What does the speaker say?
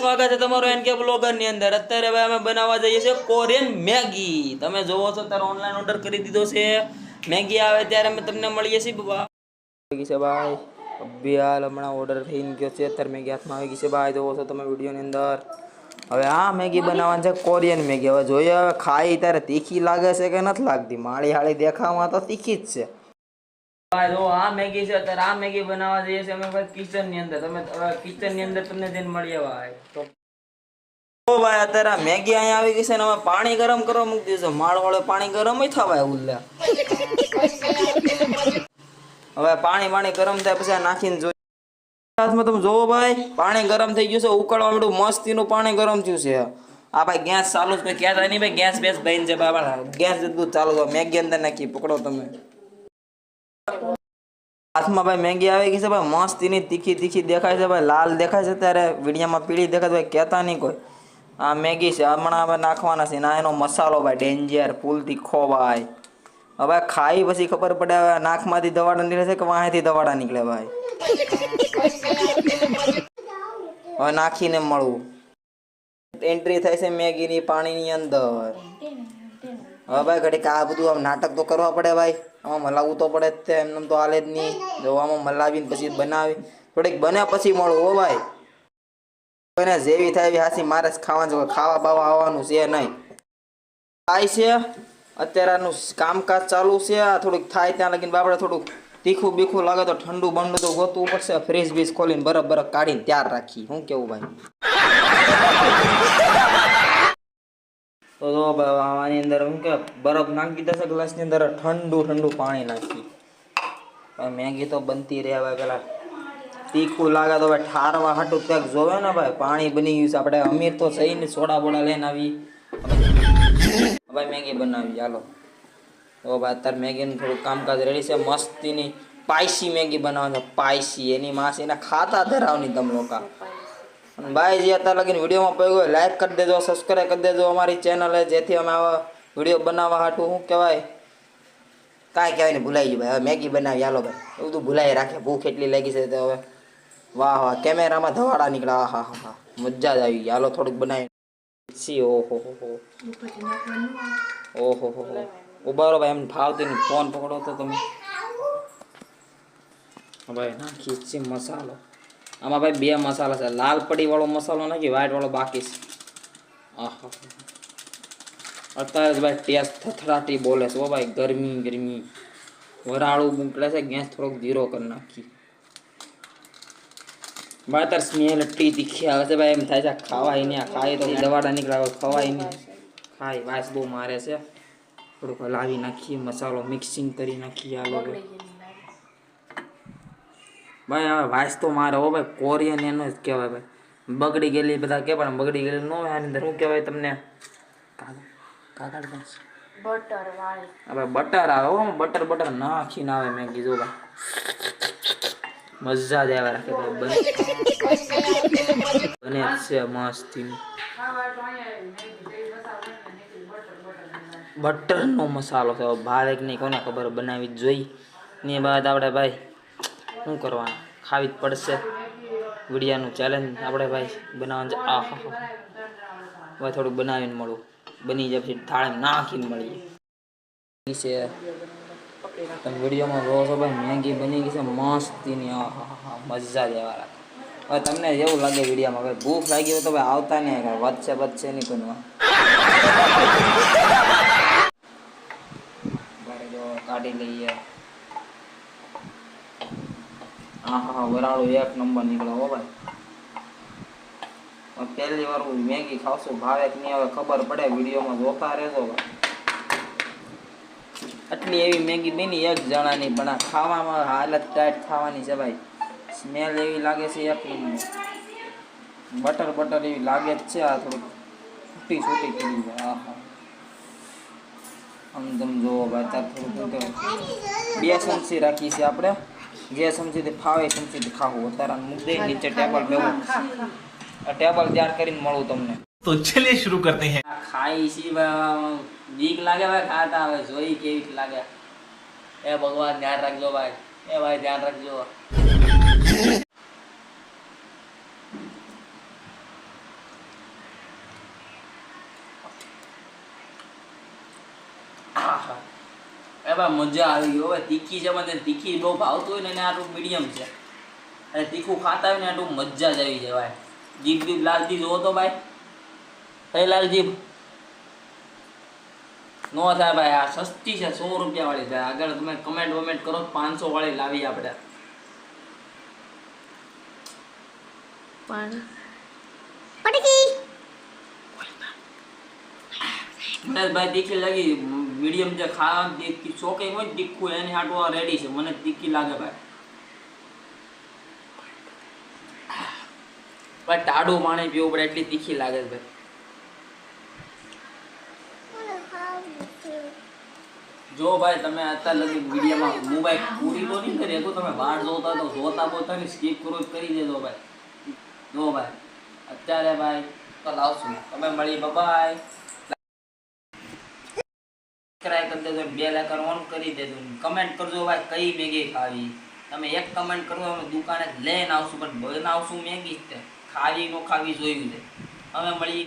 સ્વાગત છે તમારું એનકે બ્લોગર ની અંદર। અત્યારે હવે અમે બનાવવા જઈએ છીએ કોરિયન મેગી। તમે જોવો છો ત્યારે ઓનલાઈન ઓર્ડર કરી દીધો છે। મેગી આવે ત્યારે અમે તમને મળીએ છીએ બાબા। મેગી છે ભાઈ, અભી હાલ હમણાં ઓર્ડર થઈ ગયો છે। અત્યારે મેગી હાથમાં આવી ગઈ છે ભાઈ, જોવો છો તમે વિડીયો ની અંદર। હવે આ મેગી બનાવવાની છે કોરિયન મેગી। હવે જોઈએ હવે ખાઈ ત્યારે તીખી લાગે છે કે નથી લાગતી। માળી હાળી દેખાવામાં તો તીખી જ છે ભાઈ। જો આ મેગી છે, અત્યારે આ મેગી બનાવવા જઈએ છીએ અમે ભાઈ કિચન ની અંદર। તમે કિચન ની અંદર તમને જઈને મળીએ ભાઈ। તો ભાઈ અત્યારે મેગી અહીંયા આવી ગઈ છે ને અમે પાણી ગરમ કરવા મૂકી દીધું। માળ વાળો પાણી ગરમ થવા આવ્યું લે। હવે પાણી ગરમ થાય પછી નાખીને જોઈએ। હાથમાં તમે જોવો ભાઈ પાણી ગરમ થઈ ગયું છે, ઉકળવા માંડ્યું, મસ્તીનું પાણી ગરમ થયું છે। આ ભાઈ ગેસ ચાલુ છે, કહેતા નહીં ભાઈ ગેસ બેસ બન છે ભાઈ। ગેસ બધું ચાલુ છે, મેગી અંદર નાખી પકડો તમે। હાથમાં ભાઈ મેગી આવી ગઈ છે ભાઈ, મસ્તીની તીખી તીખી દેખાય છે ભાઈ, લાલ દેખાય છે। ત્યારે વિડીયામાં પીળી દેખાય ભાઈ, કહેતા નહીં કોઈ। આ મેગી છે, હમણાં હવે નાખવાના છે ના એનો મસાલો ભાઈ ડેન્જર ફૂલ તીખો ભાઈ। હવે ખાઈ પછી ખબર પડે હવે નાકમાંથી દવાડા નીકળે છે કે વાંહેથી દવાડા નીકળે ભાઈ। હવે નાખીને મળવું, એન્ટ્રી થાય છે મેગીની પાણીની અંદર। હવે ભાઈ ઘડીક આ બધું આમ નાટક તો કરવા પડે ભાઈ, આમાં મલાવવું તો પડે જ, એમને તો હાલે જ નહીં। જો આમાં મલાવીને પછી બનાવી થોડીક બને પછી મળવું હો ભાઈ। બને જેવી થાય એવી હાસી મારે ખાવાનું, ખાવા બાવા આવવાનું છે નહીં। થાય છે અત્યારે આનું કામકાજ ચાલુ છે, થોડુંક થાય ત્યાં લગીને આપણે થોડુંક તીખું બીખું લાગે તો ઠંડુ બંડુ તો ગોતવું પડશે। ફ્રીજ બીજ ખોલીને બરફ કાઢીને તૈયાર રાખી, શું કેવું ભાઈ? તો જો આની અંદર શું કે બરફ નાખી દીધા છે ગ્લાસની અંદર, ઠંડુ પાણી નાખી। મેગી તો બનતી રહે ભાઈ, પેલા તીખું લાગે તો ભાઈ ઠારવા હાટું ક્યાંક જોવે ને ભાઈ। પાણી બની ગયું છે, આપણે અમીર તો સહી ને સોડા બોડા લઈને આવી ભાઈ મેગી બનાવી ચાલો। તો ભાઈ અત્યારે મેગીનું થોડું કામકાજ રેડી છે, મસ્તીની સ્પાઈસી મેગી બનાવવાની, સ્પાઈસી એની માસીને ખાતા ધરાવની તમે લોકો। ભાઈ જે અત્યારે લગીને વિડીયોમાં પડ્યું હોય લાઈક કરી દેજો, સબસ્ક્રાઈબ કરી દેજો અમારી ચેનલે, જેથી અમે આવા વિડીયો બનાવવા હાટું શું કહેવાય કાંઈ કહેવાય ને ભૂલાઈ ગયું ભાઈ। હવે મેગી બનાવી હાલો ભાઈ, એવું બધું ભૂલાઈ રાખે, ભૂખ એટલી લાગી છે તો હવે વાહ વાહ કેમેરામાં ધવાડા નીકળ્યા, હા હા હા મજા જ આવી ગઈ। હાલો થોડુંક બનાવી સી ઓહો હો ઉભારો ભાઈ, એમ ફાવતી નહીં, ફોન પકડો તો તમે ભાઈ। નાખી છે મસાલો, આમાં ભાઈ બે મસાલા છે, લાલ પડી વાળો મસાલો નાખી, વ્હાઈટ વાળો બાકી છે। આહા અત્યારે જ ભાઈ ટેસ્ટ થથરાટી બોલે છે ભાઈ, ગરમી વરાળું મોકલે છે, ગેસ થોડોક ધીરો કરી નાખી ભાઈ। અત્યારે સ્મેલ એટલી તીખી આવે છે ભાઈ, એમ થાય છે ખાવાય નહીં, ખાઈ તો દવાડા નીકળાવે, ખવાય નહીં, ખાઈ વાસ બહુ મારે છે। થોડુંક હલાવી નાખીએ, મસાલો મિક્સિંગ કરી નાખીએ આ લોકો ભાઈ। હવે વાસ તો મારે હો ભાઈ, કોરિયન એનો જ કહેવાય ભાઈ। બગડી ગયેલી બધા કે પણ બગડી ગયેલી ન હોય, આની અંદર શું કહેવાય તમને બટર વાળી, હવે બટર આવે હો, બટર નાખીને આવે મેગી જો ભાઈ, મજા જ આવે રાખે ભાઈ, બને છે મસ્તી। બટરનો મસાલો છે, ભાવે કે નહીં કોને ખબર, બનાવી જ જોઈ ને બાદ આપણે ભાઈ શું કરવાનું, ખાવી જ પડશે। વિડીયાનું ચેલેન્જ આપણે ભાઈ બનાવવાનું છે। આ હા ભાઈ થોડુંક બનાવીને મળું, બની જાય પછી થાળીમાં નાખીને મળીએ છે। તમે વિડીયોમાં જોવો છો ભાઈ મેગી બની ગઈ છે મસ્તીની, આ હા મજા જ એવા રાખે। હવે તમને જેવું લાગે વિડીયોમાં ભાઈ, ભૂખ લાગી હોય તો ભાઈ આવતા નહીં, વધશે નહીં કોઈમાં જો કાઢી લઈએ। હા વરાળું એક નંબર નીકળે હો ભાઈ। પહેલી વાર હું મેગી ખાવશું, ભાવે કે નહીં હવે ખબર પડે, વિડીયોમાં જોતા રહેજો ભાઈ। આટલી એવી મેગી બની એક જણાની, પણ આ ખાવામાં હાલત ટાઈટ ખાવાની છે ભાઈ। સ્મેલ એવી લાગે છે એક બટર એવી લાગે જ છે। આ થોડુંક છૂટી કરી જાય, હા આમ તમે જોવો ભાઈ, ત્યાં થોડુંક બે ચમચી રાખી છે આપણે, જે ચમચીથી ફાવે ચમચીથી ખાવું। અત્યારે મુદ્દે નીચે ટેબલ તૈયાર કરીને મળું તમને। તો ચલિए शुरू करते हैं। ખાઈ સી બીક લાગે ભાઈ ખાતા, હવે જોઈ કેવી લાગે। એ ભગવાન ધ્યાન રાખજો ભાઈ, એ ભાઈ ધ્યાન રાખજો। ભાઈ મજા આવી ગઈ. હવે તીખી છે મને તીખી બહુ ભાવતું હોય ને એને આટલું મીડિયમ છે અને તીખું ખાતા હોય ને આટલું મજા જ આવી જાય ભાઈ. જીભ બીભ લાલજી જોવો તો ભાઈ. હે લાલજીભ નો થાય ભાઈ. આ સસ્તી છે 100 રૂપિયા વાળી ભાઈ. આગળ તમે કમેન્ટ વમેન્ટ કરો 500 વાળી લાવી આપણે. ભાઈ તીખી લાગી મીડિયમ છે ખાવા શોખીન હોય તીખું એની હાટવા રેડી છે. મને તીખી લાગે ભાઈ. ભાઈ ટાઢું પાણી પીવું પડે એટલી તીખી લાગે છે ભાઈ. જો ભાઈ તમે અત્યાર લગી વિડીયોમાં મોબાઈલ પૂરી તો નહીં કરી શકો. તમે બહાર જોતા તો જોતા બોતા ને સ્કીપ કરો કરી દેજો ભાઈ. જો ભાઈ અત્યારે ભાઈ તો લાવશું તમે મળી બાય. સબસ્ક્રાઇબ કરી દેજો, બેલ આઇકન ઓન કરી દેજો. કમેન્ટ કરજો ભાઈ કઈ મેગી ખાવી. તમે એક કમેન્ટ કરો અમે દુકાને લઈને આવશું પણ બનાવશું મેગી જ તે. ખાવી નો ખાવી જોયું છે. અમે મળી